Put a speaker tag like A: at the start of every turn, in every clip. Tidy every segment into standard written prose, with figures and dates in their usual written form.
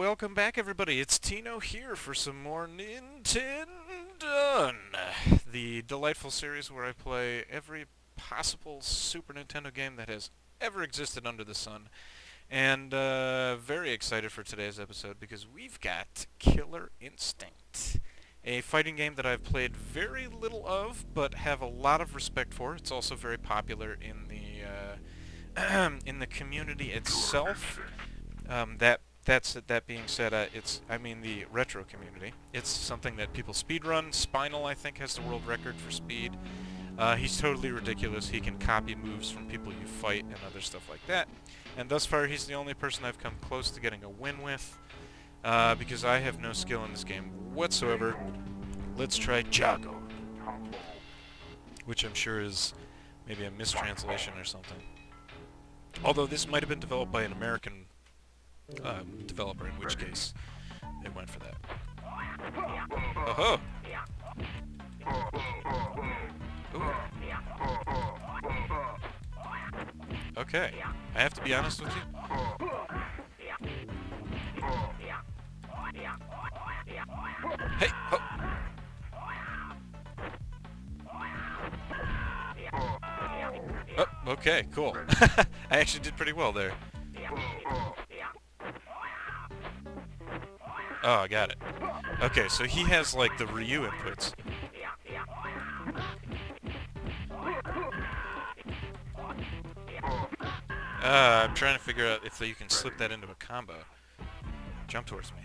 A: welcome back everybody. It's Tino here for some more NintenDONE, the delightful series where I play every possible Super Nintendo game that has ever existed under the sun. And very excited for today's episode because we've got Killer Instinct, a fighting game that I've played very little of but have a lot of respect for. It's also very popular in the in the community itself. That being said, the retro community. It's something that people speedrun. Spinal, I think, has the world record for speed. He's totally ridiculous. He can copy moves from people you fight and other stuff like that. And thus far, he's the only person I've come close to getting a win with, because I have no skill in this game whatsoever. Let's try Jago, which I'm sure is maybe a mistranslation or something. Although this might have been developed by an American developer, in which case they went for that. Oh-ho! Ooh. Okay, I have to be honest with you. Hey! Ho! Oh, okay, cool. I actually did pretty well there. Oh, I got it. Okay, so he has, like, the Ryu inputs. I'm trying to figure out if you can slip that into a combo. Jump towards me.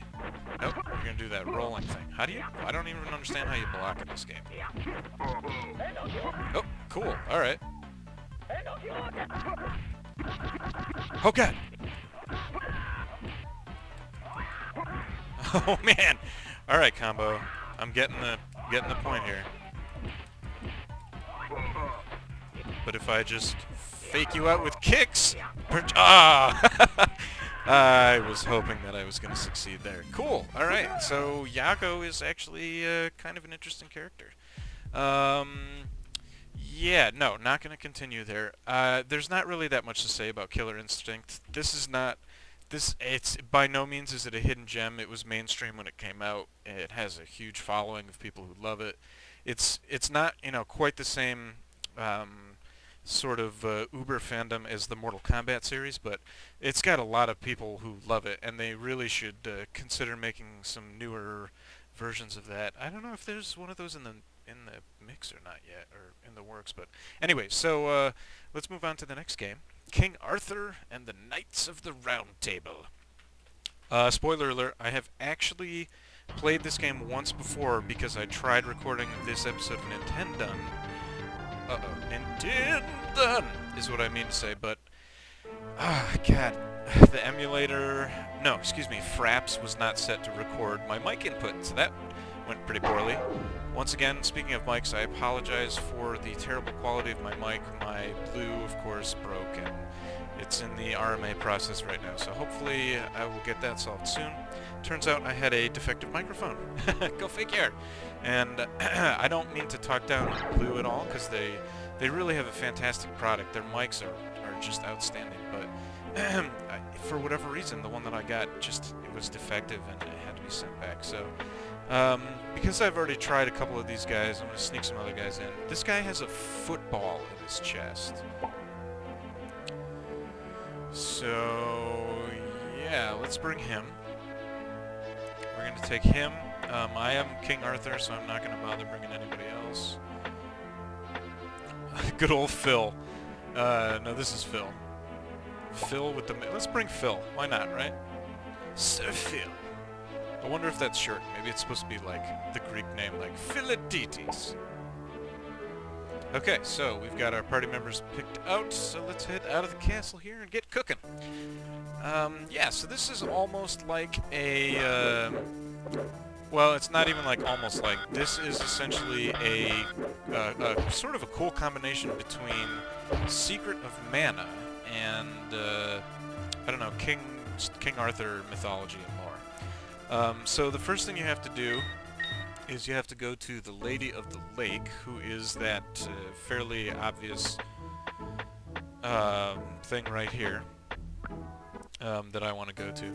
A: Nope, you're gonna do that rolling thing. How do you... I don't even understand how you block in this game. Oh, cool. Alright. Oh, God! Oh man! Alright, combo. I'm getting the point here. But if I just fake you out with kicks... Ah! I was hoping that I was going to succeed there. Cool! Alright, so Jago is actually kind of an interesting character. Yeah, no, not going to continue there. There's not really that much to say about Killer Instinct. It's by no means is it a hidden gem. It was mainstream when it came out. It has a huge following of people who love it. It's not, quite the same sort of uber fandom as the Mortal Kombat series, but it's got a lot of people who love it, and they really should consider making some newer versions of that. I don't know if there's one of those in the mix or not yet, or in the works, but anyway, so let's move on to the next game. King Arthur and the Knights of the Round Table. Spoiler alert, I have actually played this game once before because I tried recording this episode of NintenDONE. NintenDONE is what I mean to say, but... God. The emulator... No, excuse me, Fraps was not set to record my mic input, so that went pretty poorly. Once again, speaking of mics, I apologize for the terrible quality of my mic. My Blue, of course, broke, and it's in the RMA process right now, so hopefully I will get that solved soon. Turns out I had a defective microphone. Go figure! And I don't mean to talk down Blue at all, because they really have a fantastic product. Their mics are just outstanding, but for whatever reason, the one that I got it was defective, and it had to be sent back, so... because I've already tried a couple of these guys, I'm going to sneak some other guys in. This guy has a football in his chest. So, yeah, let's bring him. We're going to take him. I am King Arthur, so I'm not going to bother bringing anybody else. Good old Phil. No, this is Phil. Phil with the... Let's bring Phil. Why not, right? Sir Phil. I wonder if that's short. Maybe it's supposed to be like the Greek name, like Philaditis. Okay, so we've got our party members picked out, so let's head out of the castle here and get cooking. Yeah, so this is almost like a... well, it's not even like almost like. This is essentially a sort of a cool combination between Secret of Mana and, I don't know, King Arthur mythology and more. So the first thing you have to do is you have to go to the Lady of the Lake, who is that fairly obvious thing right here that I want to go to.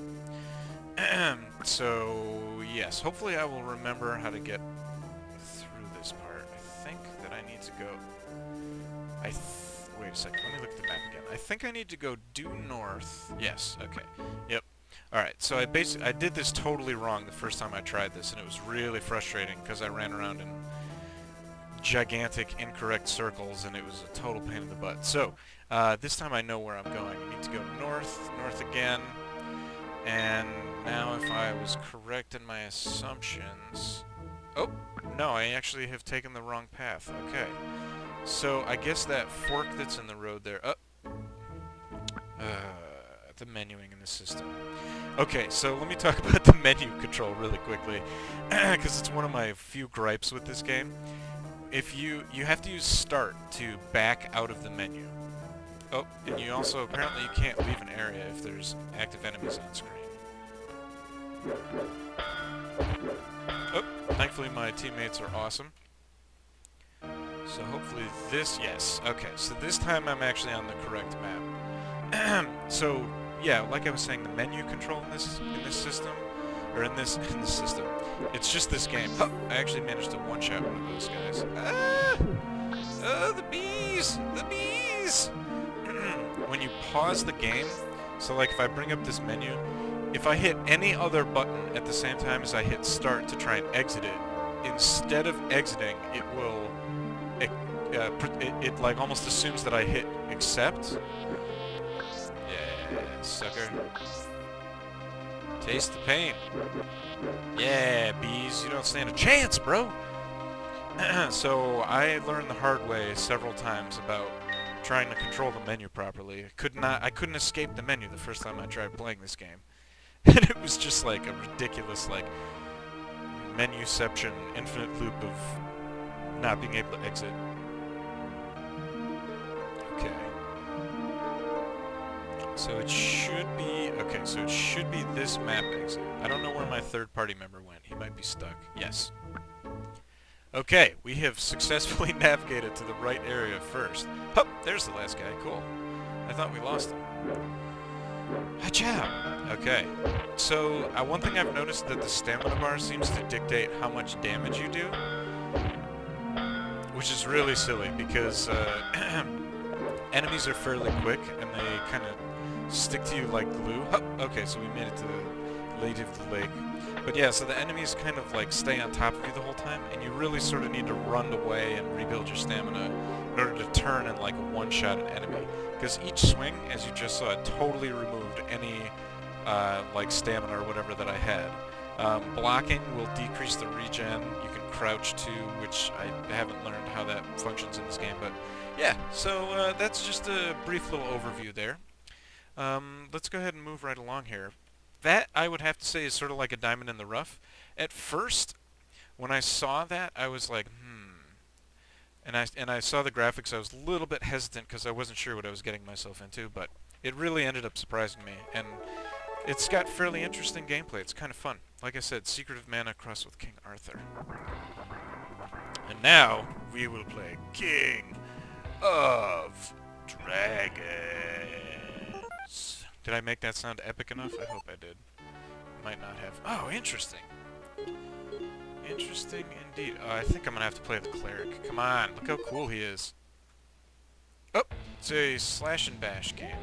A: So, yes, hopefully I will remember how to get through this part. I think that I need to go... Wait a second, let me look at the map again. I think I need to go due north. Yes, okay. Yep. Alright, so I did this totally wrong the first time I tried this, and it was really frustrating because I ran around in gigantic incorrect circles, and it was a total pain in the butt. So, this time I know where I'm going. I need to go north, north again, and now if I was correct in my assumptions... Oh, no, I actually have taken the wrong path. Okay. So, I guess that fork that's in the road there... the menuing in the system. Okay, so let me talk about the menu control really quickly, because it's one of my few gripes with this game. If you have to use start to back out of the menu. Oh, and you also apparently you can't leave an area if there's active enemies on screen. Oh, thankfully my teammates are awesome. So hopefully this, yes, okay, so this time I'm actually on the correct map. So, yeah, like I was saying, the menu control in this system, or in this system, it's just this game. Oh, I actually managed to one-shot one of those guys. Ah! Oh, the bees! The bees! When you pause the game, so like if I bring up this menu, if I hit any other button at the same time as I hit start to try and exit it, instead of exiting, it will, it like almost assumes that I hit accept. Yeah, sucker. Taste the pain. Yeah, bees, you don't stand a chance, bro! So, I learned the hard way several times about trying to control the menu properly. I couldn't escape the menu the first time I tried playing this game. And it was just like a ridiculous, like, menuception, infinite loop of not being able to exit. Okay. So it should be... Okay, so it should be this map exit. I don't know where my third party member went. He might be stuck. Yes. Okay, we have successfully navigated to the right area first. Oh, there's the last guy. Cool. I thought we lost him. Hacha! Okay. So, one thing I've noticed that the stamina bar seems to dictate how much damage you do. Which is really silly, because enemies are fairly quick, and they kind of stick to you like glue. Oh, okay, so we made it to the lady of the lake. But yeah, so the enemies kind of like stay on top of you the whole time, and you really sort of need to run away and rebuild your stamina in order to turn and like one-shot an enemy. Because each swing, as you just saw, totally removed any like stamina or whatever that I had. Blocking will decrease the regen. You can crouch too, which I haven't learned how that functions in this game. But yeah, so that's just a brief little overview there. Let's go ahead and move right along here. That, I would have to say, is sort of like a diamond in the rough. At first, when I saw that, I was like, And I saw the graphics, I was a little bit hesitant because I wasn't sure what I was getting myself into, but it really ended up surprising me. And it's got fairly interesting gameplay. It's kind of fun. Like I said, Secret of Mana crossed with King Arthur. And now, we will play King of Dragons. Did I make that sound epic enough? I hope I did. Might not have. Oh, interesting. Interesting indeed. I think I'm gonna have to play the cleric. Come on, look how cool he is. Oh, it's a slash and bash game.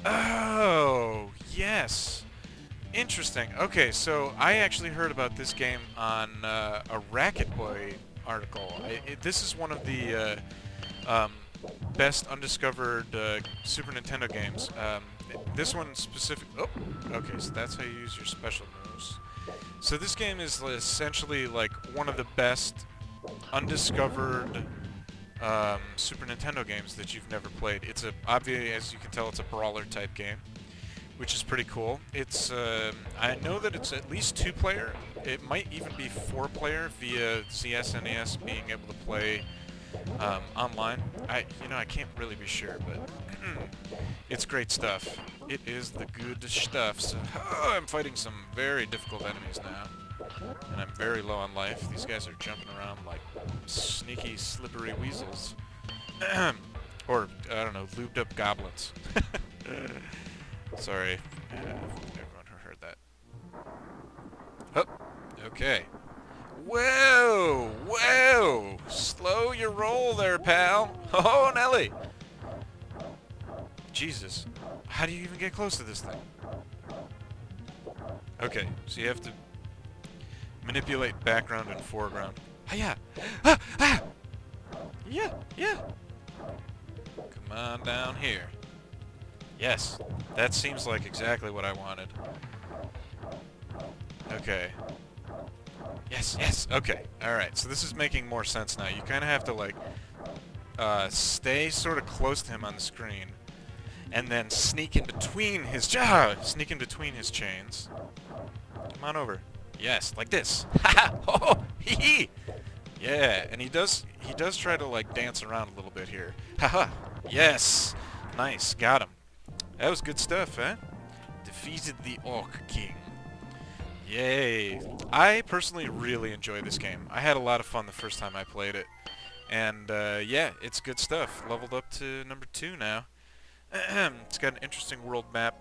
A: Oh, yes. Interesting. Okay, so I actually heard about this game on a Racket Boy article. This is one of the best undiscovered Super Nintendo games. This one specific... Oh, okay, so that's how you use your special moves. So this game is essentially like one of the best undiscovered Super Nintendo games that you've never played. It's obviously, as you can tell, it's a brawler type game, which is pretty cool. It's I know that it's at least 2-player. It might even be 4-player via SNES being able to play online. I can't really be sure, but it's great stuff. It is the good stuff. So I'm fighting some very difficult enemies now, and I'm very low on life. These guys are jumping around like sneaky, slippery weasels, or I don't know, lubed up goblins. Sorry, everyone who heard Hup. Okay. Whoa! Whoa! Slow your roll there, pal. Oh, Nelly! Jesus. How do you even get close to this thing? Okay, so you have to manipulate background and foreground. Hiya! Ah! Ah! Yeah! Yeah! Come on down here. Yes, that seems like exactly what I wanted. Okay. Yes, yes, okay. Alright, so this is making more sense now. You kind of have to, like, stay sort of close to him on the screen, and then sneak in between his chains. Come on over. Yes, like this. Ha! Oh, hee hee! Yeah, and he does try to, like, dance around a little bit here. Haha! Yes! Nice, got him. That was good stuff, eh? Defeated the Orc King. Yay! I personally really enjoy this game. I had a lot of fun the first time I played it. And, yeah, it's good stuff. Leveled up to number 2 now. It's got an interesting world map.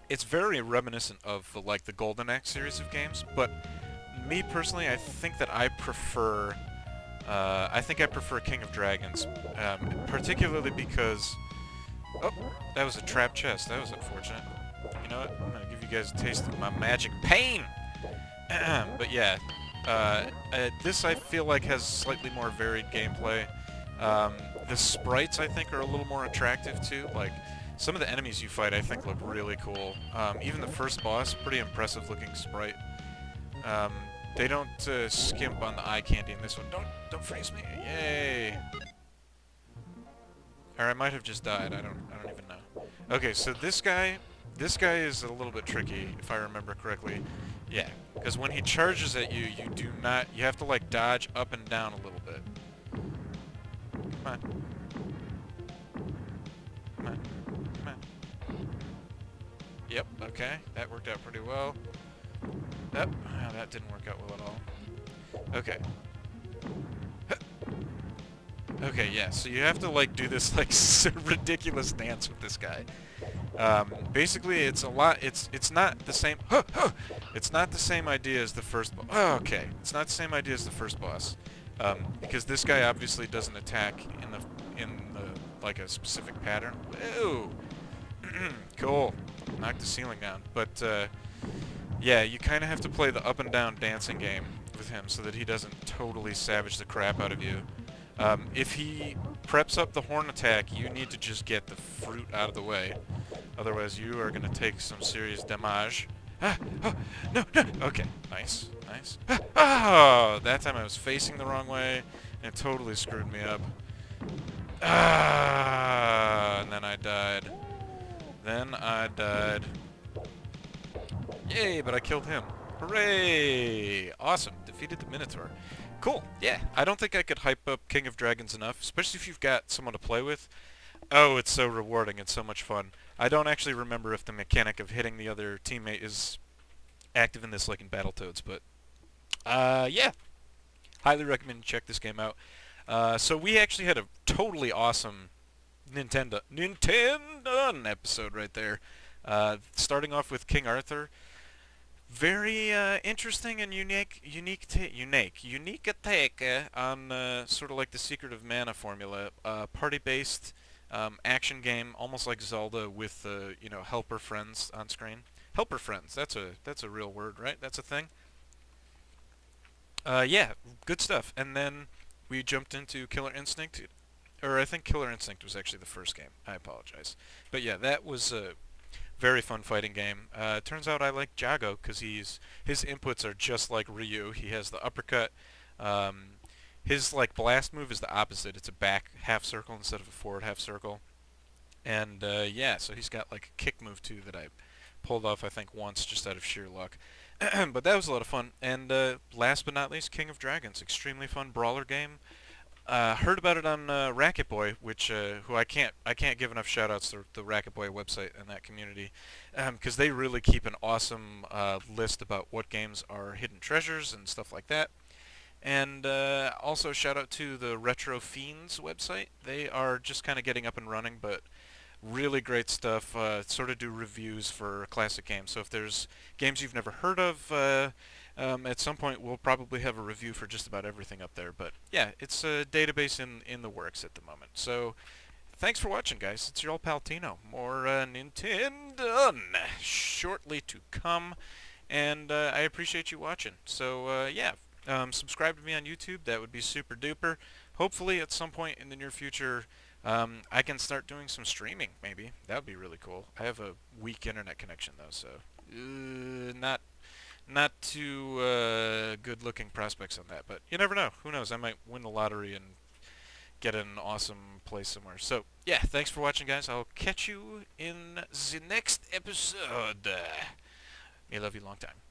A: It's very reminiscent of the Golden Axe series of games, but me personally, I think that I prefer King of Dragons, particularly because... Oh, that was a trap chest. That was unfortunate. You know what? I'm gonna give you guys a taste of my magic pain! But yeah, this I feel like has slightly more varied gameplay. The sprites I think are a little more attractive too. Like, some of the enemies you fight I think look really cool. Even the first boss, pretty impressive looking sprite. They don't skimp on the eye candy in this one. Don't freeze me! Yay! Or I might have just died. I don't even know. Okay, so this guy is a little bit tricky, if I remember correctly. Yeah, because when he charges at you, you have to, like, dodge up and down a little bit. Come on. Come on. Come on. Yep, okay. That worked out pretty well. Yep. Oh, that didn't work out well at all. Okay. Okay, yeah, so you have to, like, do this, like, ridiculous dance with this guy. Basically, it's not the same... It's not the same idea as the first boss. Oh, okay. It's not the same idea as the first boss. Because this guy obviously doesn't attack in the like, a specific pattern. Whoa! Cool. Knocked the ceiling down. But, yeah, you kind of have to play the up and down dancing game with him so that he doesn't totally savage the crap out of you. If he preps up the horn attack, you need to just get the fruit out of the way. Otherwise, you are going to take some serious damage. Ah! Oh! No! No! Okay. Nice. Nice. Ah! Oh! That time I was facing the wrong way, and it totally screwed me up. Ah! And then I died. Yay, but I killed him. Hooray! Awesome. Defeated the Minotaur. Cool. Yeah, I don't think I could hype up King of Dragons enough, especially if you've got someone to play with. Oh, it's so rewarding. It's so much fun. I don't actually remember if the mechanic of hitting the other teammate is active in this like in Battletoads, but yeah. Highly recommend you check this game out. So we actually had a totally awesome NintenDONE episode right there. Starting off with King Arthur. Very interesting and unique take on sort of like the Secret of Mana formula. Party-based action game, almost like Zelda with you know, helper friends on screen. Helper friends. That's a real word, right? That's a thing. Yeah, good stuff. And then we jumped into Killer Instinct, or I think Killer Instinct was actually the first game. I apologize, but yeah, that was a very fun fighting game. Turns out I like Jago because his inputs are just like Ryu. He has the uppercut. His like blast move is the opposite. It's a back half circle instead of a forward half circle. And yeah, so he's got like a kick move too that I pulled off I think once just out of sheer luck. But that was a lot of fun. And last but not least, King of Dragons, extremely fun brawler game. Heard about it on Racket Boy, which who I can't give enough shout-outs to the Racket Boy website and that community, because they really keep an awesome list about what games are hidden treasures and stuff like that. And also shout out to the Retro Fiends website. They are just kind of getting up and running, but Really great stuff. Sort of do reviews for classic games. So if there's games you've never heard of, at some point we'll probably have a review for just about everything up there. But yeah, it's a database in the works at the moment. So thanks for watching, guys. It's your old pal Tino. More NintenDONE shortly to come, and I appreciate you watching. So yeah, subscribe to me on YouTube. That would be super duper. Hopefully, at some point in the near future, I can start doing some streaming. Maybe that would be really cool. I have a weak internet connection though, so not too good-looking prospects on that. But you never know. Who knows? I might win the lottery and get an awesome place somewhere. So, yeah, thanks for watching, guys. I'll catch you in the next episode. May love you long time.